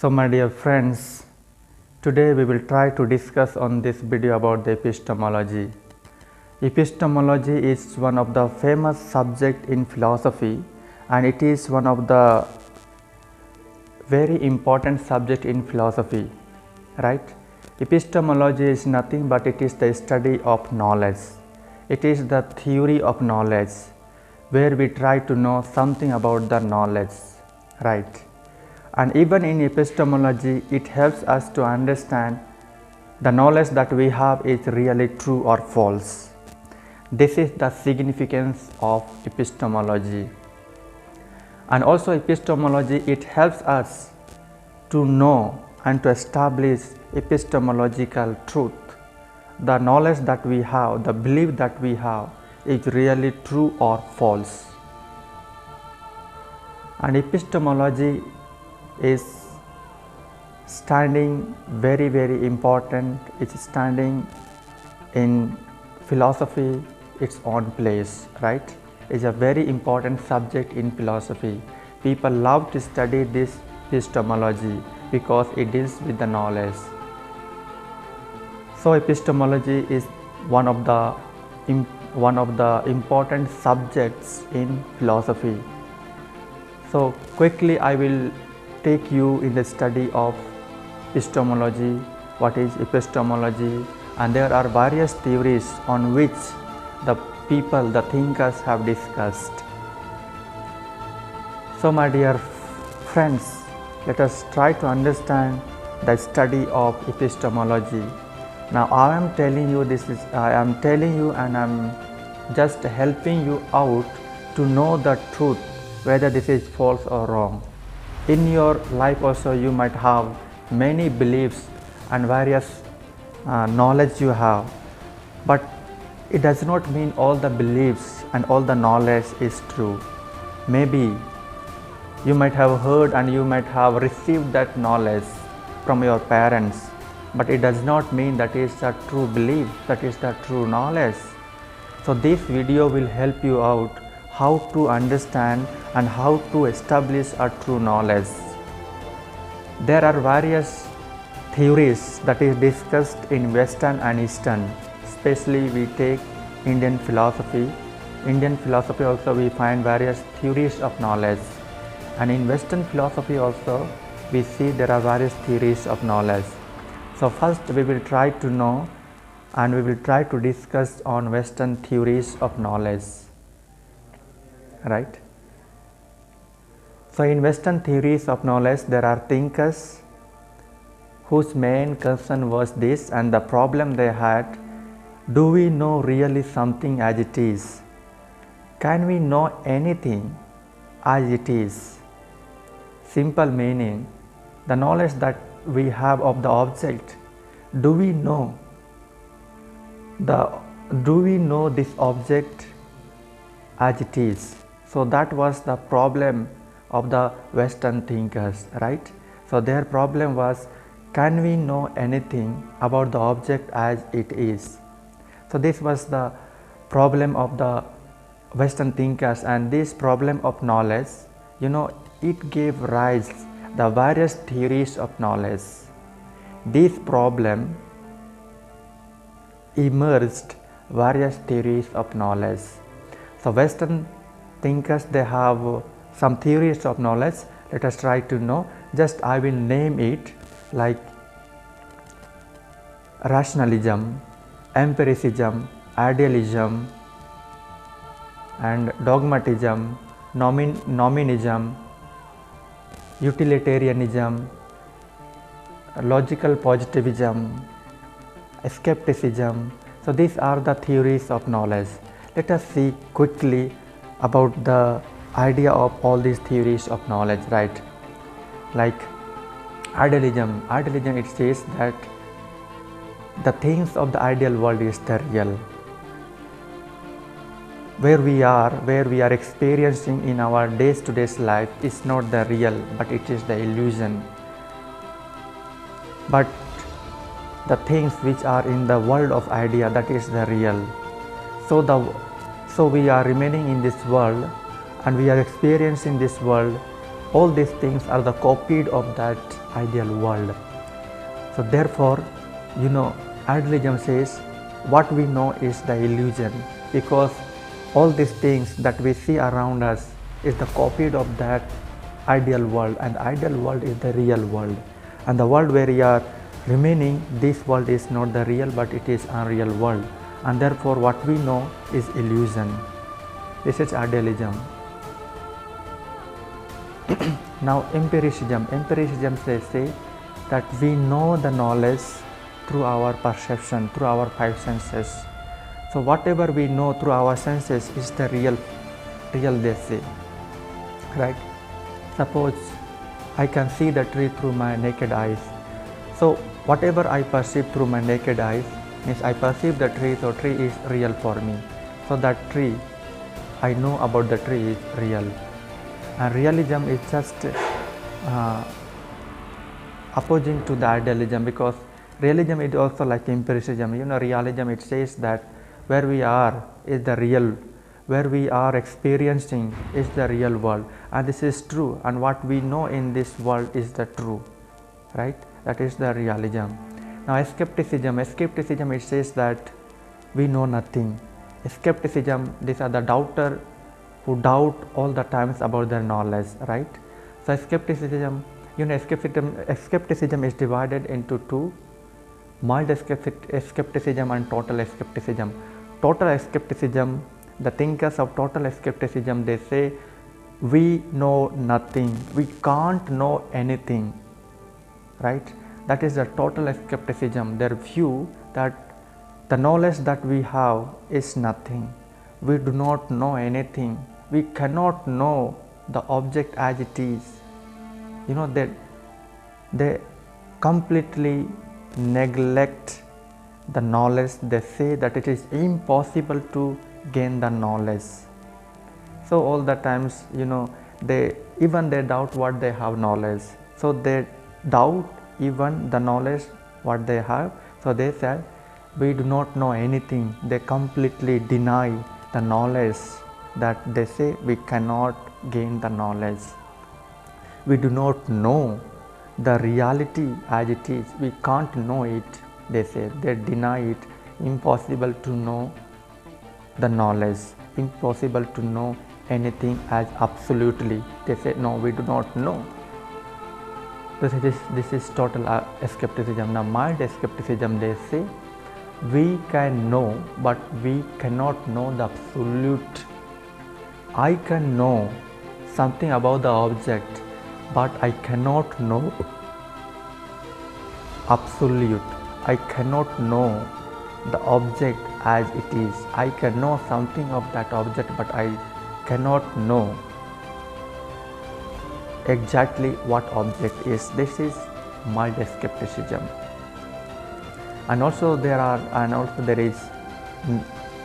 So my dear friends, today we will try to discuss on this video about the epistemology. Epistemology is one of the famous subject in philosophy, and it is one of the very important subject in philosophy, right? Epistemology is nothing but it is the study of knowledge. It is the theory of knowledge where we try to know something about the knowledge, right? And even in epistemology, it helps us to understand the knowledge that we have is really true or false. This is the significance of epistemology. And also epistemology, it helps us to know and to establish epistemological truth. The knowledge that we have, the belief that we have is really true or false. And epistemology is standing very important. It's standing in philosophy its own place, right? It's a very important subject in philosophy. People love to study this epistemology because it deals with the knowledge. So epistemology is one of the important subjects in philosophy. So quickly I will take you in the study of epistemology, what is epistemology, and there are various theories on which the people, the thinkers have discussed. So my dear friends, let us try to understand the study of epistemology. Now I am telling you and I am just helping you out to know the truth, whether this is false or wrong. In your life also you might have many beliefs and various knowledge you have, but it does not mean all the beliefs and all the knowledge is true. Maybe you might have heard and you might have received that knowledge from your parents, but it does not mean that is the true belief, that is the true knowledge. So this video will help you out how to understand and how to establish a true knowledge. There are various theories that is discussed in Western and Eastern. Especially we take Indian philosophy. Indian philosophy also we find various theories of knowledge, and in Western philosophy also we see there are various theories of knowledge. So first we will try to know and we will try to discuss on Western theories of knowledge, right? So in Western theories of knowledge there are thinkers whose main concern was this, and the problem they had: do we know really something as it is? Can we know anything as it is? Simple meaning, the knowledge that we have of the object, do we know this object as it is? So that was the problem of the Western thinkers, right? So their problem was, can we know anything about the object as it is? So this was the problem of the Western thinkers, and this problem of knowledge, it gave rise the various theories of knowledge. This problem emerged various theories of knowledge. So Western thinkers, they have some theories of knowledge. Let us try to know. Just I will name it, like rationalism, empiricism, idealism, and dogmatism, nominism, utilitarianism, logical positivism, skepticism. So these are the theories of knowledge. Let us see quickly about the idea of all these theories of knowledge, right? Like idealism, it says that the things of the ideal world is the real. Where we are experiencing in our day-to-day life is not the real, but it is the illusion. But the things which are in the world of idea, that is the real. So we are remaining in this world and we are experiencing this world all these things are the copied of that ideal world. So therefore, idealism says what we know is the illusion, because all these things that we see around us is the copied of that ideal world, and the ideal world is the real world, and the world where we are remaining, this world is not the real but it is unreal world, and therefore what we know is illusion. This is idealism. Now empiricism say that we know the knowledge through our perception, through our five senses. So whatever we know through our senses is the real they say, right? Suppose I can see the tree through my naked eyes. So whatever I perceive through my naked eyes means I perceive the tree, so tree is real for me. So that tree, I know about the tree is real. And realism is just opposing to the idealism, because realism is also like empiricism. Realism, it says that where we are is the real, where we are experiencing is the real world, and this is true, and what we know in this world is the true, right? That is the realism. Now skepticism it says that we know nothing. Skepticism, these are the doubter who doubt all the times about their knowledge, right? So skepticism is divided into two: mild skepticism and total skepticism. Total skepticism, the thinkers of total skepticism, they say we know nothing, we can't know anything, right? That is the total skepticism, their view that the knowledge that we have is nothing, we do not know anything, we cannot know the object as it is. That they completely neglect the knowledge. They say that it is impossible to gain the knowledge. So all the times, they doubt what they have knowledge. So they doubt even the knowledge what they have. So they say we do not know anything. They completely deny the knowledge, that they say we cannot gain the knowledge. We do not know the reality as it is, we can't know it, they say. They deny it. Impossible to know the knowledge, impossible to know anything as absolutely. They say no, we do not know. This is total skepticism. Now mild skepticism, they say we can know but we cannot know the absolute. I can know something about the object, but I cannot know absolute. I cannot know the object as it is. I can know something of that object, but I cannot know exactly what object is. This is mild skepticism. And also there is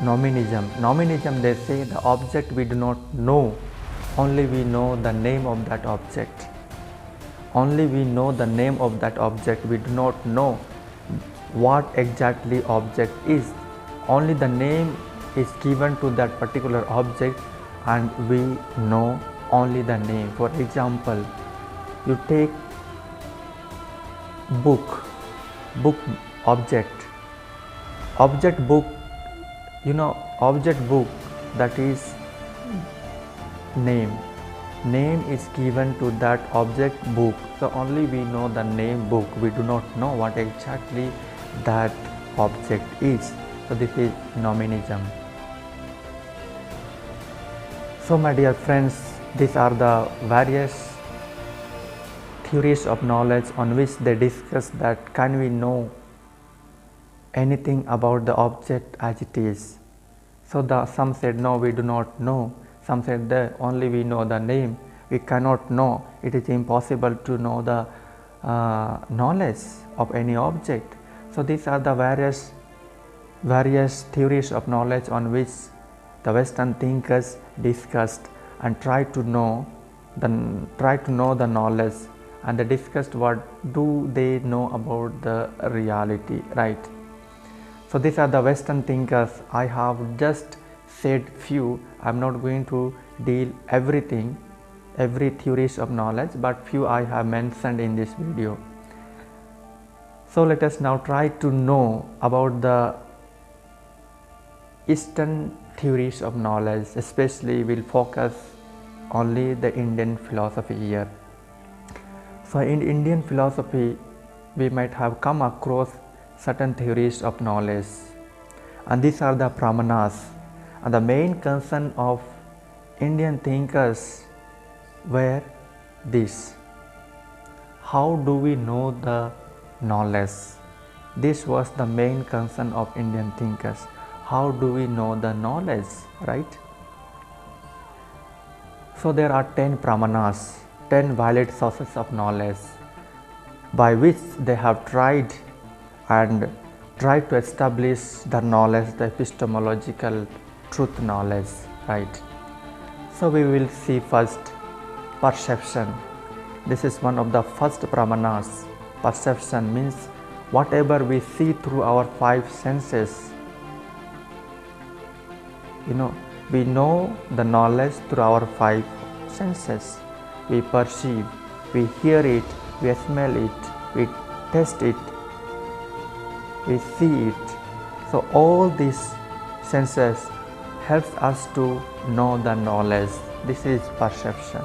nominism. Nominism, they say the object we do not know, only we know the name of that object. Only we know the name of that object. We do not know what exactly object is. Only the name is given to that particular object, and we know only the name. For example, you take book object book, object book, that is name is given to that object book. So only we know the name book, we do not know what exactly that object is. So this is nominism. So my dear friends, these are the various theories of knowledge on which they discuss that can we know anything about the object as it is. So some said no, we do not know. Some said that only we know the name, we cannot know. It is impossible to know the knowledge of any object. So these are the various theories of knowledge on which the Western thinkers discussed and tried to know the knowledge, and they discussed what do they know about the reality, right? So these are the Western thinkers. I have just said few. I am not going to deal everything every theories of knowledge, but few I have mentioned in this video. So let us now try to know about the Eastern theories of knowledge. Especially we'll focus only the Indian philosophy here. So in Indian philosophy we might have come across certain theories of knowledge, and these are the pramanas. And the main concern of Indian thinkers were this: how do we know the knowledge? This was the main concern of Indian thinkers. How do we know the knowledge, right? So there are 10 pramanas, 10 valid sources of knowledge by which they have tried to establish the knowledge, the epistemological truth knowledge, right? So we will see first perception. This is one of the first pramanas. Perception means whatever we see through our 5 senses. We know the knowledge through our 5 senses. We perceive, we hear it, we smell it, we taste it, we see it. So all these senses helps us to know the knowledge. This is perception.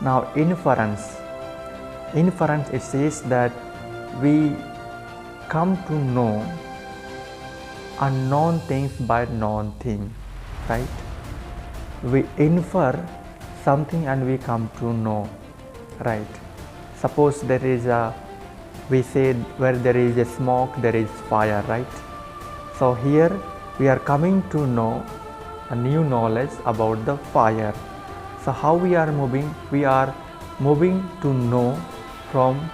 Now inference. Inference, it says that we come to know unknown things by known thing, right? We infer something and we come to know, right? Suppose we say where there is a smoke, there is fire, right? So here we are coming to know a new knowledge about the fire. So how we are moving? We are moving to know from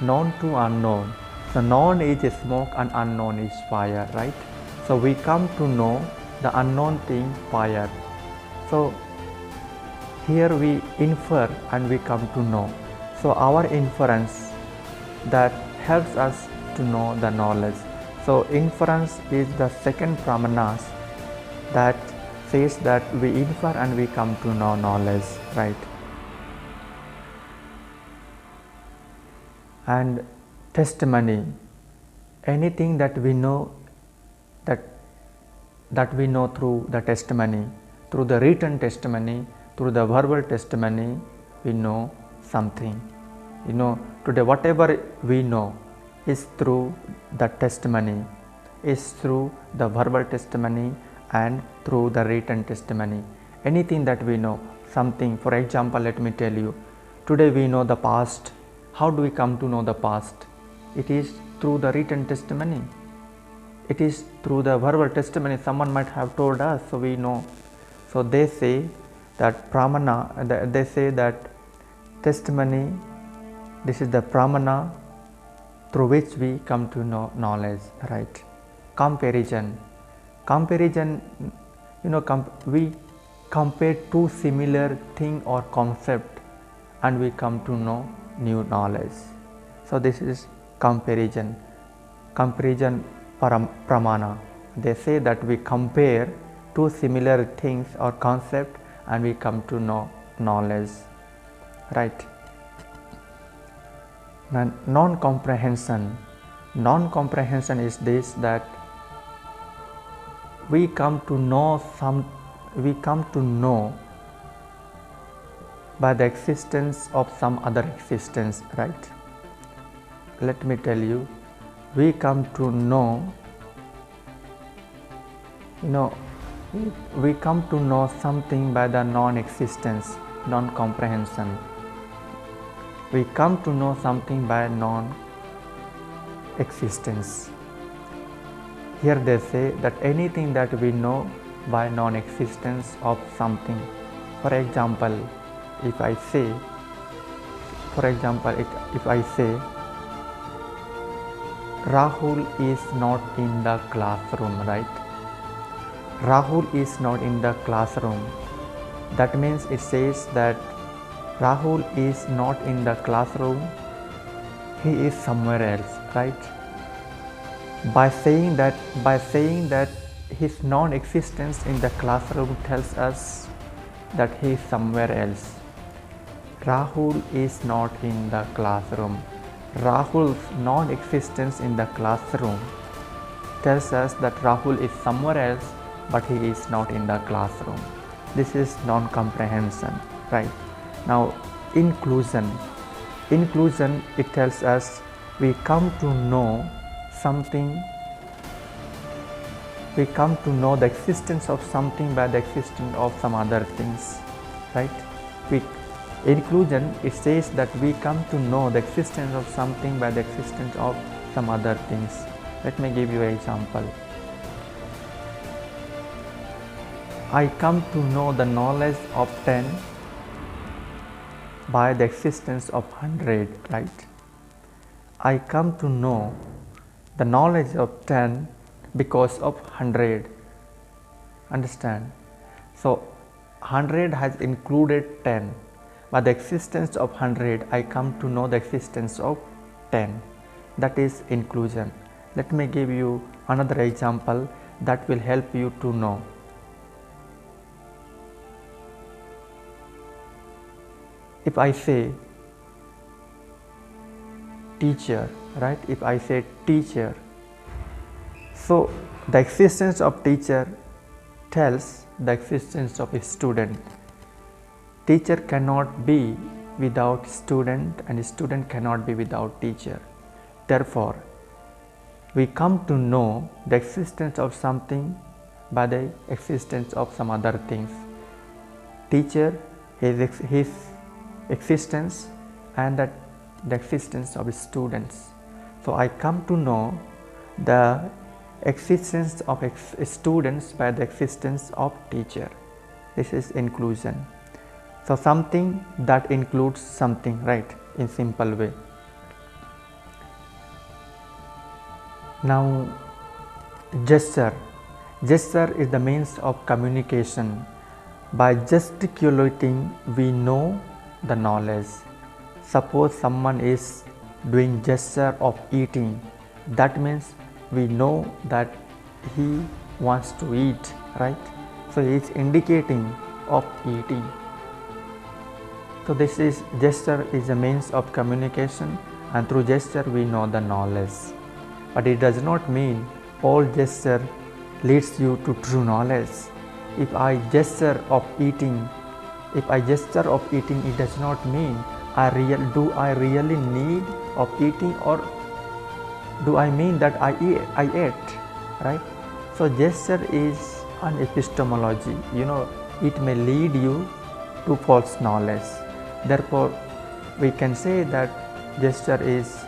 known to unknown. So known is smoke and unknown is fire, right? So we come to know the unknown thing, fire. So here we infer and we come to know. So our inference that helps us to know the knowledge. So inference is the second pramanas that says that we infer and we come to know knowledge, right? And testimony, anything that we know, that we know through the testimony, through the written testimony, through the verbal testimony, we know something. Today whatever we know is through the testimony, is through the verbal testimony and through the written testimony. Anything that we know, something, for example, let me tell you, today we know the past. How do we come to know the past? It is through the written testimony. It is through the verbal testimony. Someone might have told us, so we know. So they say that pramana, they say that testimony, this is the pramana through which we come to know knowledge, right? Comparison. Comparison, we compare 2 similar thing or concept and we come to know new knowledge. So this is comparison. Comparison pramana. They say that we compare 2 similar things or concept and we come to know knowledge, right? Now, non-comprehension. Non-comprehension is this, that we come to know by the existence of some other existence, right? Let me tell you, we come to know, we come to know something by the non-existence, non-comprehension. We come to know something by non-existence. Here they say that anything that we know by non-existence of something. For example, if I say, Rahul is not in the classroom, right? Rahul is not in the classroom. That means it says that Rahul is not in the classroom, he is somewhere else, right? By saying that his non-existence in the classroom tells us that he is somewhere else. Rahul is not in the classroom. Rahul's non-existence in the classroom tells us that Rahul is somewhere else, but he is not in the classroom. This is non-comprehension, right? Now, inclusion. Inclusion, it tells us we come to know something, we come to know the existence of something by the existence of some other things, right? Inclusion, it says that we come to know the existence of something by the existence of some other things. Let me give you an example. I come to know the knowledge of 10 by the existence of 100, right? I come to know the knowledge of 10 because of 100. Understand? So 100 has included 10. By the existence of 100, I come to know the existence of 10. That is inclusion. Let me give you another example that will help you to know. If I say teacher, right? If I say teacher, so the existence of teacher tells the existence of a student. Teacher cannot be without student, and student cannot be without teacher. Therefore, we come to know the existence of something by the existence of some other things. Teacher, his existence, and the existence of students. So I come to know the existence of students by the existence of teacher. This is inclusion. So something that includes something, right, in simple way. Now, gesture. Gesture is the means of communication. By gesticulating, we know the knowledge. Suppose someone is doing gesture of eating, that means we know that he wants to eat, right? So he is indicating of eating. So this is gesture is a means of communication, and through gesture we know the knowledge. But it does not mean all gesture leads you to true knowledge. If I gesture of eating, it does not mean do I really need of eating, or do I mean that I ate, right? So gesture is an epistemology. It may lead you to false knowledge. Therefore, we can say that gesture is,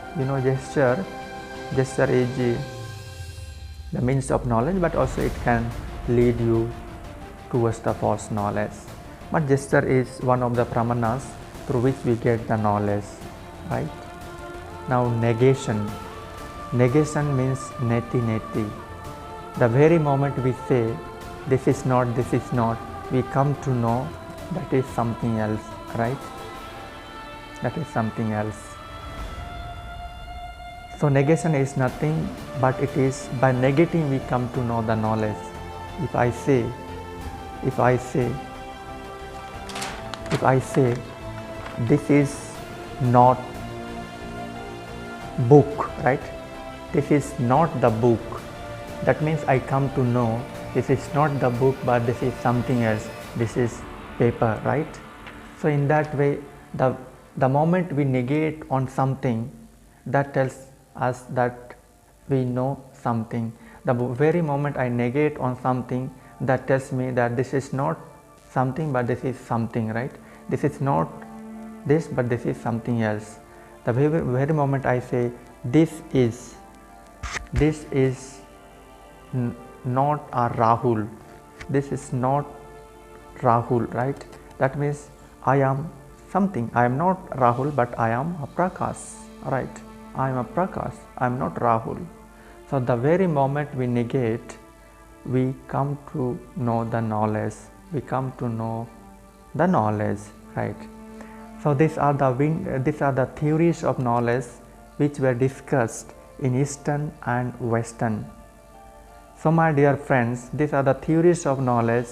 gesture is the means of knowledge, but also it can lead you towards the false knowledge. But gesture is one of the pramanas through which we get the knowledge, right? Now, negation. Negation means neti neti. The very moment we say this is not, we come to know that is something else, right? That is something else. So negation is nothing, but it is by negating we come to know the knowledge. If I say this is not book, right? This is not the book. That means I come to know this is not the book, but this is something else. This is paper, right? So in that way, the moment we negate on something, that tells us that we know something. The very moment I negate on something, that tells me that this is not something, but this is something, right? This is not this, but this is something else. The very moment I say this is not a Rahul, this is not Rahul, right? That means I am something. I am not Rahul, but I am a Prakash, right? I am a Prakash, I am not Rahul. So the very moment we negate, we come to know the knowledge. We come to know the knowledge, right? So these are the theories of knowledge which were discussed in Eastern and Western. So my dear friends, these are the theories of knowledge.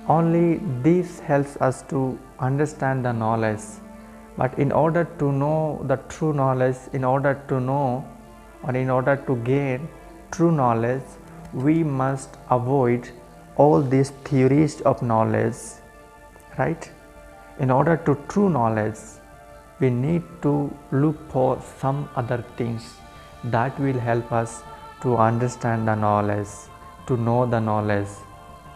Only this helps us to understand the knowledge. But in order to know the true knowledge, in order to know or in order to gain true knowledge, we must avoid all these theories of knowledge, right? In order to true knowledge, we need to look for some other things that will help us to understand the knowledge, to know the knowledge,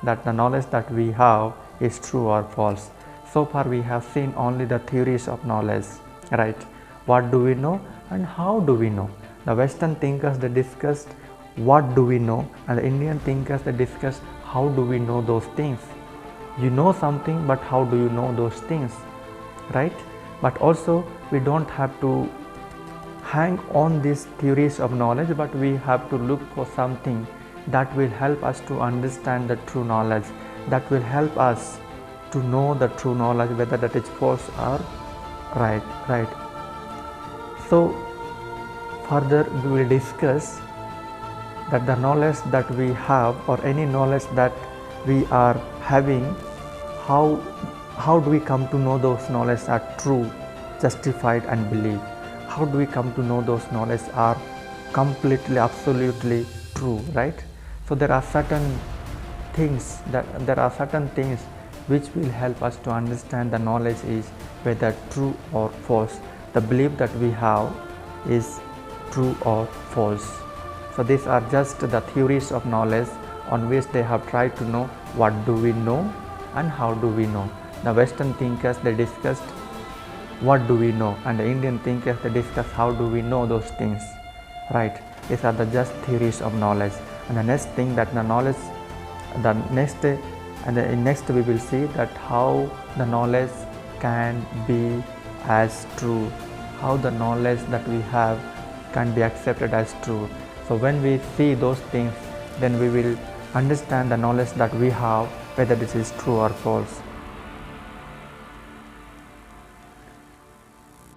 that the knowledge that we have is true or false. So far we have seen only the theories of knowledge, right? What do we know and how do we know? The Western thinkers, they discussed what do we know, and the Indian thinkers, they discussed how do we know those things. You know something, but how do you know those things, right? But also we don't have to hang on these theories of knowledge, but we have to look for something that will help us to understand the true knowledge, that will help us to know the true knowledge, whether that is false or right. So further we will discuss that the knowledge that we have, or any knowledge that we are having, how do we come to know those knowledge are true, justified and believed? How do we come to know those knowledge are completely, absolutely true, right? So there are certain things which will help us to understand the knowledge is whether true or false. The belief that we have is true or false. So these are just the theories of knowledge on which they have tried to know what do we know and how do we know. The Western thinkers, they discussed what do we know, and the Indian thinkers, they discussed how do we know those things, right? These are the just theories of knowledge. And the next thing that the knowledge, next we will see that how the knowledge can be as true, how the knowledge that we have can be accepted as true. So when we see those things, then we will understand the knowledge that we have, whether this is true or false.